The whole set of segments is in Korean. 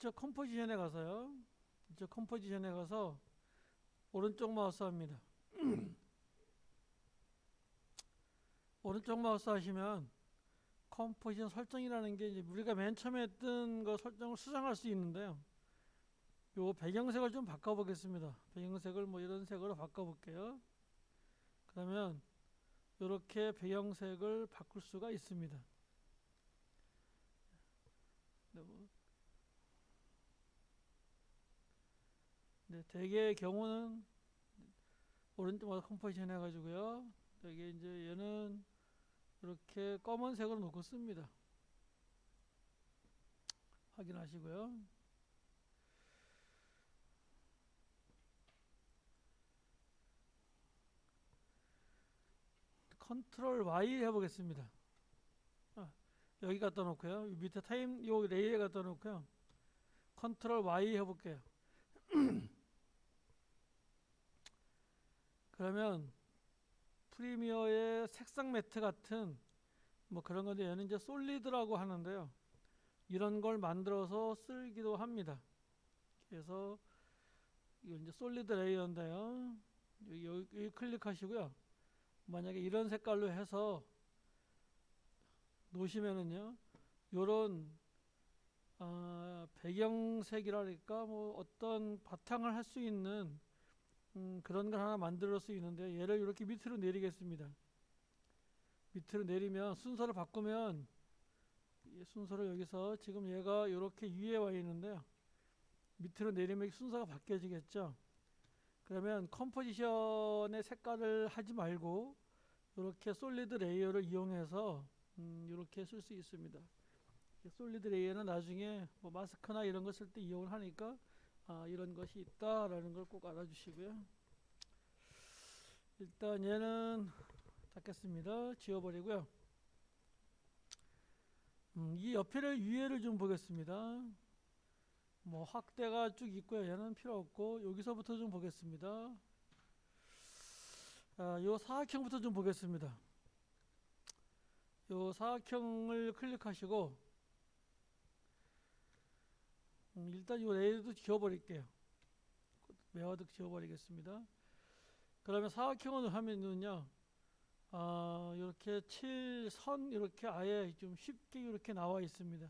이쪽 컴포지션에 가서요. 이쪽 컴포지션에 가서 오른쪽 마우스 합니다. 오른쪽 마우스 하시면 컴포지션 설정이라는 게 이제 우리가 맨 처음에 했던 거 설정을 수정할 수 있는데요. 요 배경색을 좀 바꿔보겠습니다. 배경색을 뭐 이런 색으로 바꿔볼게요. 그러면 이렇게 배경색을 바꿀 수가 있습니다. 네, 대개의 경우는 오른쪽 마우스 컴포지션 해가지고요. 여기 이제 얘는 이렇게 검은색으로 놓고 씁니다. 확인하시고요. 컨트롤 Y 해보겠습니다. 여기 갖다 놓고요. 밑에 타임 요 레이에 갖다 놓고요. 컨트롤 Y 해볼게요. 그러면 프리미어의 색상 매트 같은 뭐 그런 건데 얘는 이제 솔리드라고 하는데요. 이런 걸 만들어서 쓰기도 합니다. 그래서 이거 이제 솔리드 레이어인데요. 여기 클릭하시고요. 만약에 이런 색깔로 해서 놓으시면은요, 요런 배경색이랄까 뭐 어떤 바탕을 할 수 있는 그런 걸 하나 만들 수 있는데 얘를 이렇게 밑으로 내리겠습니다. 밑으로 내리면 순서를 바꾸면 순서를 여기서 지금 얘가 이렇게 위에 와 있는데요. 밑으로 내리면 순서가 바뀌어지겠죠. 그러면 컴포지션의 색깔을 하지 말고 이렇게 솔리드 레이어를 이용해서 이렇게 쓸 수 있습니다. 솔리드 레이어는 나중에 뭐 마스크나 이런 거 쓸 때 이용을 하니까 이런 것이 있다라는 걸 꼭 알아주시고요. 일단 얘는 닫겠습니다. 지워버리고요. 이 옆에를 위에를 좀 보겠습니다. 뭐 확대가 쭉 있고요. 얘는 필요 없고 여기서부터 좀 보겠습니다. 요 사각형부터 좀 보겠습니다. 요 사각형을 클릭하시고 일단 요 레이어도 지워버릴게요. 매화도 지워버리겠습니다. 그러면 사각형을 하면은요, 이렇게 7선 이렇게 아예 좀 쉽게 이렇게 나와 있습니다.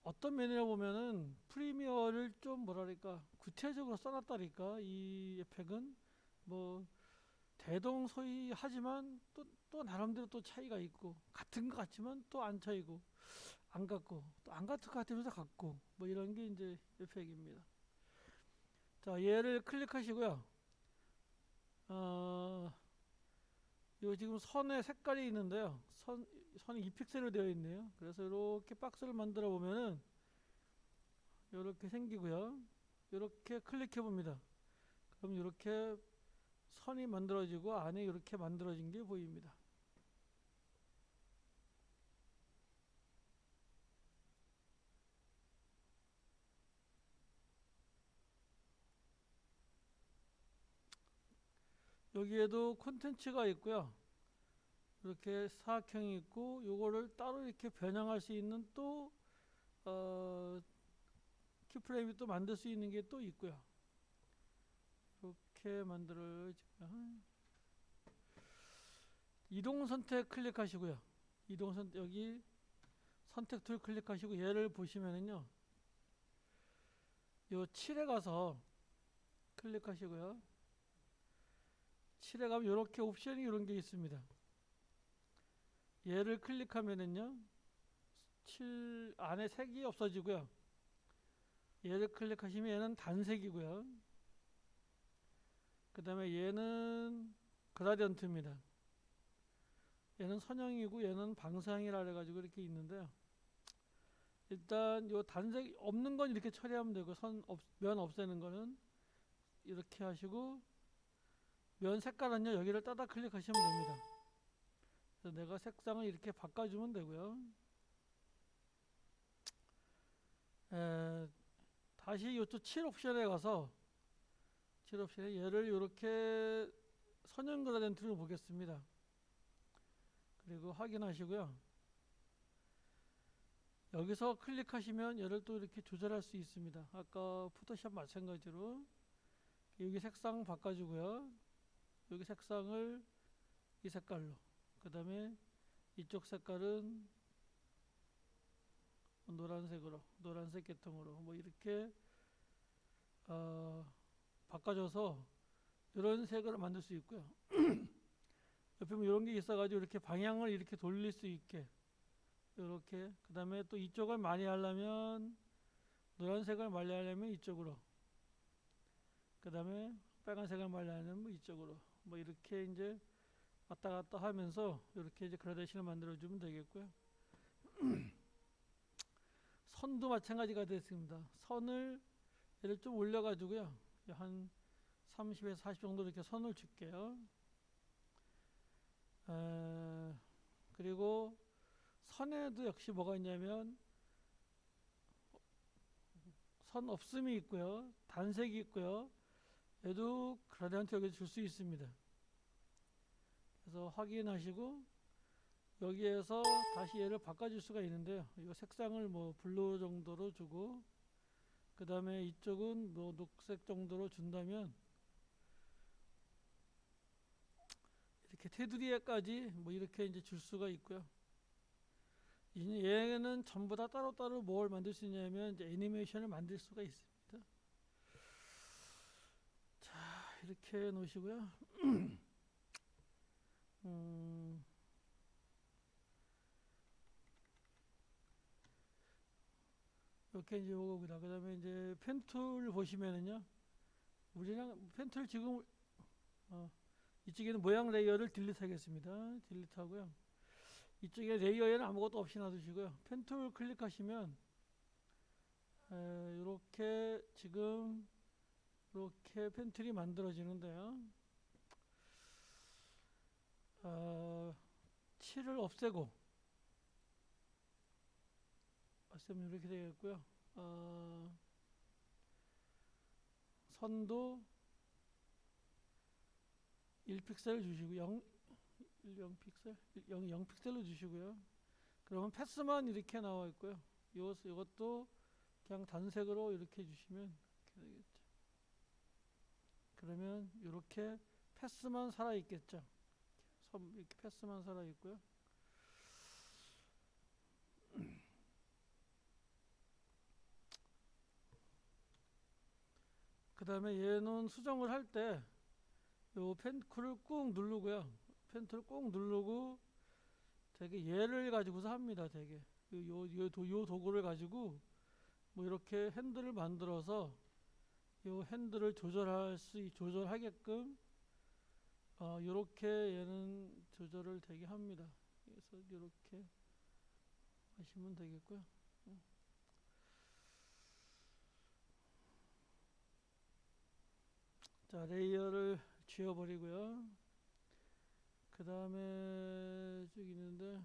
어떤 면이라 보면은 프리미어를 좀 뭐랄까 구체적으로 써놨다니까 이 에펙은 뭐 대동소이하지만 또 나름대로 또 차이가 있고 같은 것 같지만 또 안 차이고 안 같고 또 안 같은 것 같으면서 같고 뭐 이런 게 이제 에펙입니다. 자, 얘를 클릭하시고요. 요 지금 선의 색깔이 있는데요. 선이 2픽셀로 되어 있네요. 그래서 이렇게 박스를 만들어 보면은 이렇게 생기고요. 이렇게 클릭해 봅니다. 그럼 이렇게 선이 만들어지고 안에 이렇게 만들어진 게 보입니다. 여기에도 콘텐츠가 있고요. 이렇게 사각형이 있고 요거를 따로 이렇게 변형할 수 있는 또 키프레임이 또 만들 수 있는 게 또 있고요. 이렇게 만들어지고요. 이동 선택 클릭하시고요. 이동 선택 여기 선택 툴 클릭하시고 얘를 보시면은요. 요 7에 가서 클릭하시고요. 7에 가면 이렇게 옵션이 이런 게 있습니다. 얘를 클릭하면은요. 7 안에 색이 없어지고요. 얘를 클릭하시면 얘는 단색이고요. 그 다음에 얘는 그라디언트입니다. 얘는 선형이고 얘는 방사형이라 해가지고 이렇게 있는데요. 일단 요 단색 없는 건 이렇게 처리하면 되고 면 없애는 거는 이렇게 하시고 면 색깔은요 여기를 따다 클릭하시면 됩니다. 그래서 내가 색상을 이렇게 바꿔주면 되고요. 다시 이쪽 7 옵션에 가서 7 옵션에 얘를 이렇게 선형 그라덴트로 보겠습니다. 그리고 확인하시고요. 여기서 클릭하시면 얘를 또 이렇게 조절할 수 있습니다. 아까 포토샵 마찬가지로 여기 색상 바꿔주고요. 여기 색상을 이 색깔로, 그 다음에 이쪽 색깔은 노란색으로, 노란색 계통으로 뭐 이렇게 바꿔줘서 이런 색을 만들 수 있고요. 옆에 보면 이런 게 있어가지고 이렇게 방향을 이렇게 돌릴 수 있게 이렇게, 그 다음에 또 이쪽을 많이 하려면 노란색을 많이 하려면 이쪽으로, 그 다음에 빨간색을 많이 하려면 이쪽으로, 뭐 이렇게 이제 왔다 갔다 하면서 이렇게 이제 그라데이션을 만들어 주면 되겠고요. 선도 마찬가지가 됐습니다. 선을 얘를 좀 올려 가지고요, 한 30에서 40 정도 이렇게 선을 줄게요. 그리고 선에도 역시 뭐가 있냐면 선 없음이 있고요, 단색이 있고요. 얘도 그라디언트 여기 줄 수 있습니다. 그래서 확인하시고 여기에서 다시 얘를 바꿔줄 수가 있는데요. 이 색상을 뭐 블루 정도로 주고, 그 다음에 이쪽은 뭐 녹색 정도로 준다면 이렇게 테두리에까지 뭐 이렇게 이제 줄 수가 있고요. 얘는 전부 다 따로따로 뭘 만들 수 있냐면 이제 애니메이션을 만들 수가 있습니다. 자, 이렇게 놓으시고요. 이렇게 이제 오고다. 그 다음에 이제 펜툴 보시면은요, 우리랑 펜툴 지금 이쪽에는 모양 레이어를 딜리트 하겠습니다. 딜리트 하고요. 이쪽에 레이어에는 아무것도 없이 놔두시고요. 펜툴 클릭하시면 이렇게 지금 이렇게 펜툴이 만들어지는데요. 칠을 없애고 없애면 이렇게 되겠고요. 선도 1픽셀 주시고 0픽셀 0픽셀로 주시고요. 그러면 패스만 이렇게 나와 있고요. 이것도 그냥 단색으로 이렇게 주시면 이렇게 되겠죠. 그러면 이렇게 패스만 살아 있겠죠. 이렇게 패스만 살아 있고요. 그 다음에 얘는 수정을 할 때 요 펜쿨을 꾹 누르고요. 펜툴 꾹 누르고 되게 얘를 가지고서 합니다. 되게 요 도구를 가지고 뭐 이렇게 핸들을 만들어서 요 핸들을 조절하게끔 요렇게 얘는 조절을 되게 합니다. 그래서 이렇게 하시면 되겠고요. 자, 레이어를 지워버리고요. 그 다음에 쭉 있는데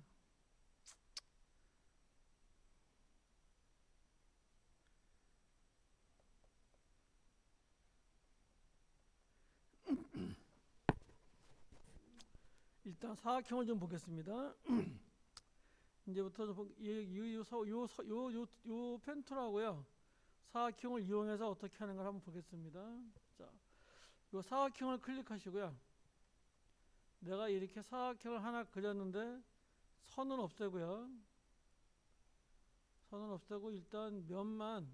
일단 사각형을 좀 보겠습니다. 이제부터 요 펜툴하고요, 사각형을 이용해서 어떻게 하는 걸 한번 보겠습니다. 자, 요 사각형을 클릭하시고요. 내가 이렇게 사각형을 하나 그렸는데 선은 없애고요. 선은 없애고 일단 면만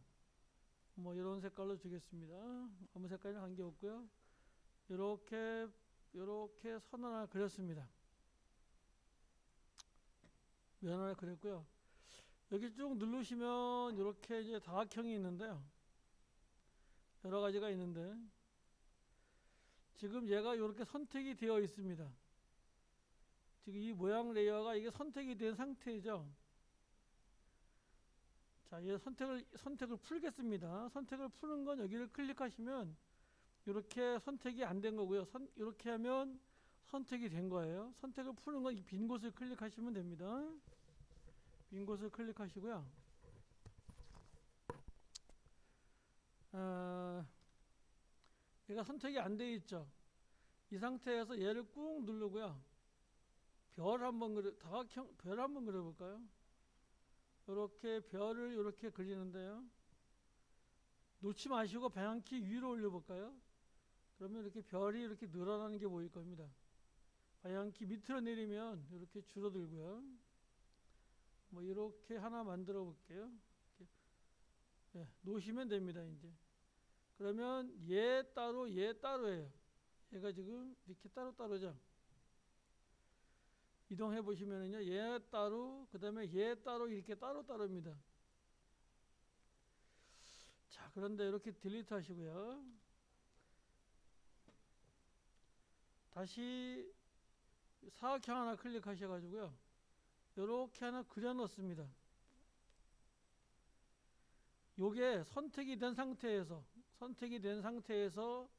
뭐 이런 색깔로 주겠습니다. 아무 색깔이나 관계없고요. 이렇게 선을 하나 그렸습니다. 면 하나 그렸고요. 여기 쭉 누르시면 이렇게 이제 다각형이 있는데요. 여러 가지가 있는데 지금 얘가 이렇게 선택이 되어 있습니다. 지금 이 모양 레이어가 이게 선택이 된 상태죠. 자, 얘 선택을 풀겠습니다. 선택을 푸는 건 여기를 클릭하시면 이렇게 선택이 안 된 거고요. 이렇게 하면 선택이 된 거예요. 선택을 푸는 건 이 빈 곳을 클릭하시면 됩니다. 빈 곳을 클릭하시고요. 얘가 선택이 안 돼 있죠. 이 상태에서 얘를 꾹 누르고요. 별 한번 그려볼까요? 이렇게 별을 이렇게 그리는데요. 놓지 마시고 방향키 위로 올려볼까요? 그러면 이렇게 별이 이렇게 늘어나는 게 보일 겁니다. 방향키 밑으로 내리면 이렇게 줄어들고요. 뭐 이렇게 하나 만들어 볼게요. 이렇게, 예, 놓으시면 됩니다. 이제 그러면 얘 따로예요. 얘가 지금 이렇게 따로죠. 이동해 보시면은요, 얘 따로, 그 다음에 얘 따로, 이렇게 따로입니다. 자, 그런데 이렇게 딜리트 하시고요. 다시 사각형 하나 클릭하셔가지고요, 이렇게 하나 그려 넣습니다. 요게 선택이 된 상태에서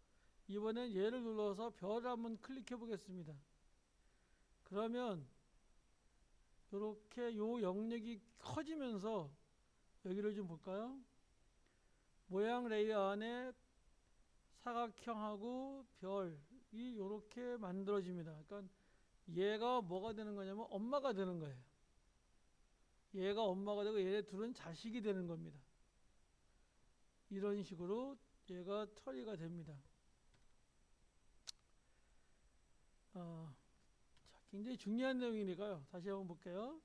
이번엔 얘를 눌러서 별 한번 클릭해 보겠습니다. 그러면 이렇게 요 영역이 커지면서 여기를 좀 볼까요? 모양 레이어 안에 사각형하고 별이 이렇게 만들어집니다. 그러니까 얘가 뭐가 되는 거냐면 엄마가 되는 거예요. 얘가 엄마가 되고 얘네 둘은 자식이 되는 겁니다. 이런 식으로 얘가 처리가 됩니다. 자, 굉장히 중요한 내용이니까요. 다시 한번 볼게요.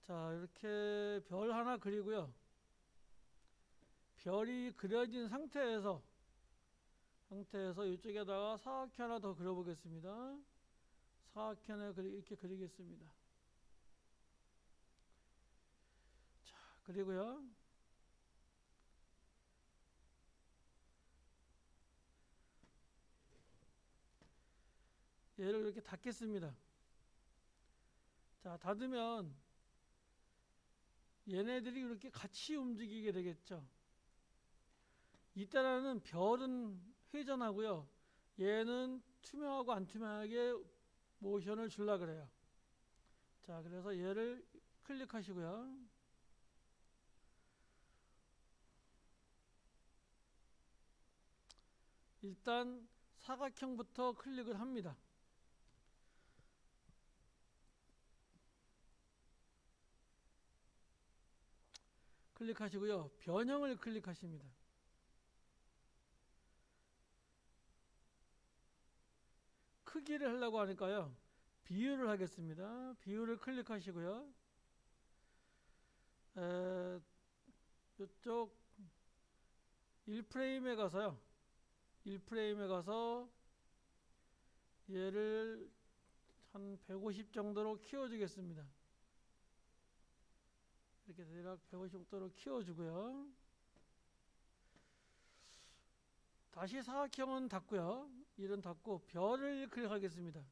자, 이렇게 별 하나 그리고요. 별이 그려진 상태에서 이쪽에다가 사각형 하나 더 그려보겠습니다. 사각형을 이렇게 그리겠습니다. 자, 그리고요. 얘를 이렇게 닫겠습니다. 자, 닫으면 얘네들이 이렇게 같이 움직이게 되겠죠. 이때는 별은 회전하고요. 얘는 투명하고 안 투명하게 모션을 주려 그래요. 자, 그래서 얘를 클릭하시고요. 일단 사각형부터 클릭을 합니다. 클릭하시고요. 변형을 클릭하십니다. 크기를 하려고 하니까요. 비율을 하겠습니다. 비율을 클릭하시고요. 이쪽 1프레임에 가서요. 1프레임에 가서 얘를 한 150 정도로 키워주겠습니다. 이렇게 대략 150 정도로 키워주고요. 다시 사각형은 닫고요. 이런 닫고 별을 클릭하겠습니다.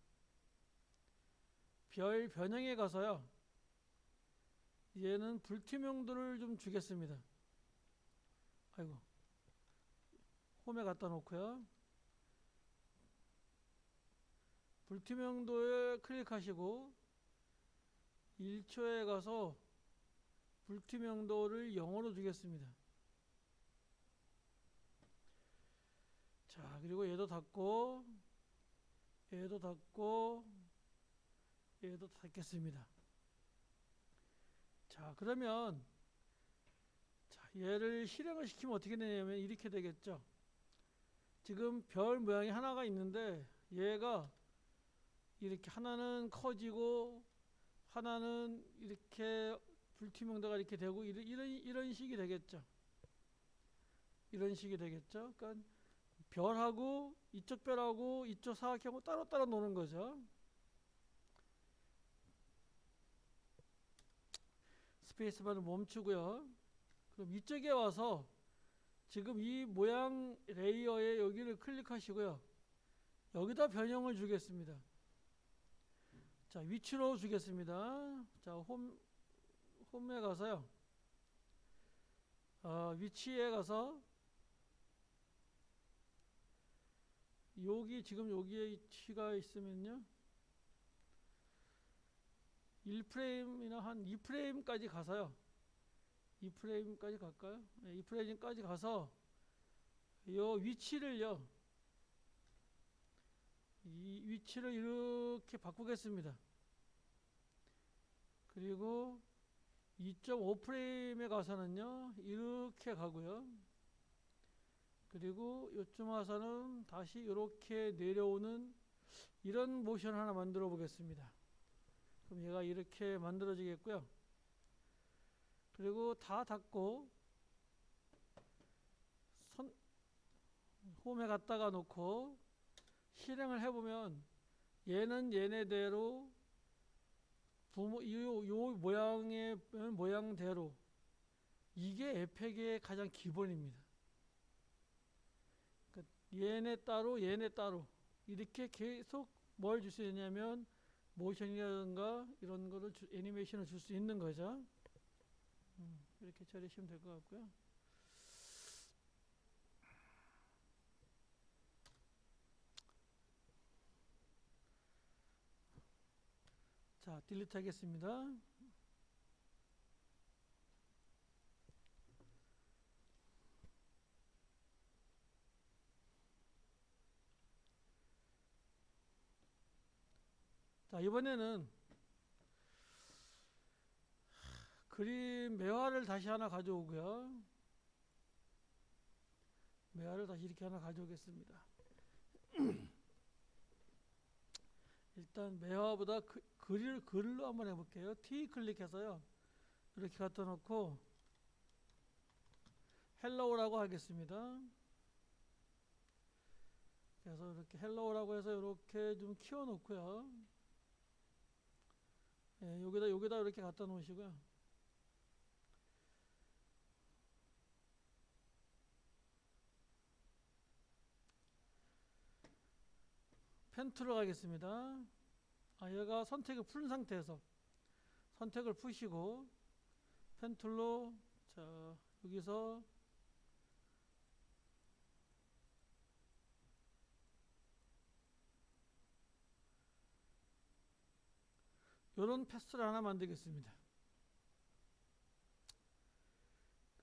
별 변형에 가서요. 얘는 불투명도를 좀 주겠습니다. 아이고, 홈에 갖다 놓고요. 불투명도에 클릭하시고 1초에 가서 불투명도를 0으로 주겠습니다. 자, 그리고 얘도 닫고 얘도 닫고 얘도 닫겠습니다. 자, 그러면 자, 얘를 실행을 시키면 어떻게 되냐면 이렇게 되겠죠. 지금 별 모양이 하나가 있는데 얘가 이렇게 하나는 커지고 하나는 이렇게 불투명도가 이렇게 되고 이런 식이 되겠죠. 이런 식이 되겠죠. 그러니까 별하고 이쪽 별하고 이쪽 사각형하고 따로따로 노는 거죠. 스페이스바를 멈추고요. 그럼 이쪽에 와서 지금 이 모양 레이어에 여기를 클릭하시고요. 여기다 변형을 주겠습니다. 자, 위치로 주겠습니다. 자, 홈에 가서요. 위치에 가서 여기 지금 여기에 위치가 있으면요. 1프레임이나 한 2프레임까지 가서요. 2프레임까지 갈까요? 네, 2프레임까지 가서 요 위치를요. 이 위치를 이렇게 바꾸겠습니다. 그리고 2.5 프레임에 가서는요 이렇게 가고요. 그리고 요쯤 와서는 다시 이렇게 내려오는 이런 모션 하나 만들어 보겠습니다. 그럼 얘가 이렇게 만들어지겠고요. 그리고 다 닫고 홈에 갖다가 놓고 실행을 해보면 얘는 얘네대로 요 모양의 모양대로 이게 에펙의 가장 기본입니다. 그러니까 얘네 따로 얘네 따로 이렇게 계속 뭘 줄 수 있냐면 모션이라든가 이런 거를 애니메이션을 줄 수 있는 거죠. 이렇게 처리하시면 될 것 같고요. 자, 딜리트 하겠습니다. 자, 이번에는 그림 매화를 다시 하나 가져오고요. 매화를 다시 이렇게 하나 가져오겠습니다. 일단 매화보다 글로 한번 해볼게요. T 클릭해서요. 이렇게 갖다 놓고 헬로우라고 하겠습니다. 그래서 이렇게 헬로우라고 해서 이렇게 좀 키워 놓고요. 예, 여기다 이렇게 갖다 놓으시고요. 펜 툴로 가겠습니다. 얘가 선택을 풀은 상태에서 선택을 푸시고 펜 툴로 자 여기서 요런 패스를 하나 만들겠습니다.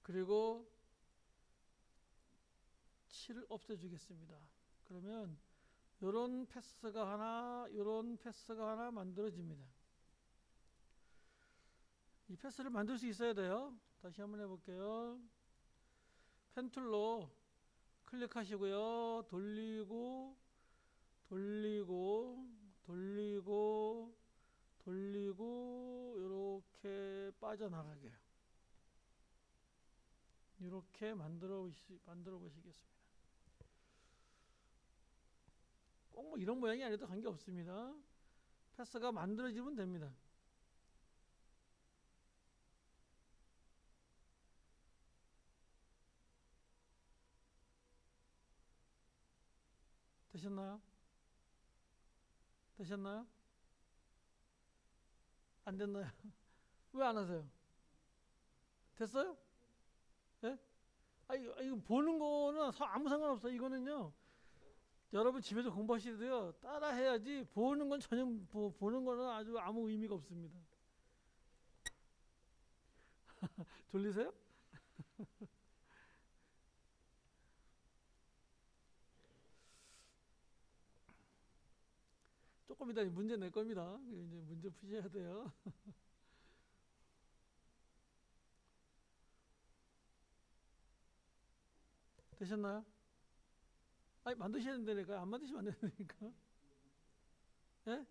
그리고 7을 없애주겠습니다. 그러면 요런 패스가 하나 만들어집니다. 이 패스를 만들 수 있어야 돼요. 다시 한번 해볼게요. 펜 툴로 클릭하시고요. 돌리고 이렇게 빠져나가게요. 이렇게 만들어 보시겠습니다. 꼭 뭐 이런 모양이 아니어도 관계없습니다. 패스가 만들어지면 됩니다. 되셨나요? 되셨나요? 안 됐나요? 왜 안 하세요? 됐어요? 예? 이거 보는 거는 아무 상관없어요. 이거는요. 여러분 집에서 공부하시도요. 따라 해야지 보는 건 전혀 보는 거는 아주 아무 의미가 없습니다. 졸리세요? 조금 이따 문제 낼 겁니다. 이제 문제 푸셔야 돼요. 되셨나요? 만드셔야 된다니까. 안 만드시면 안 된다니까. 예?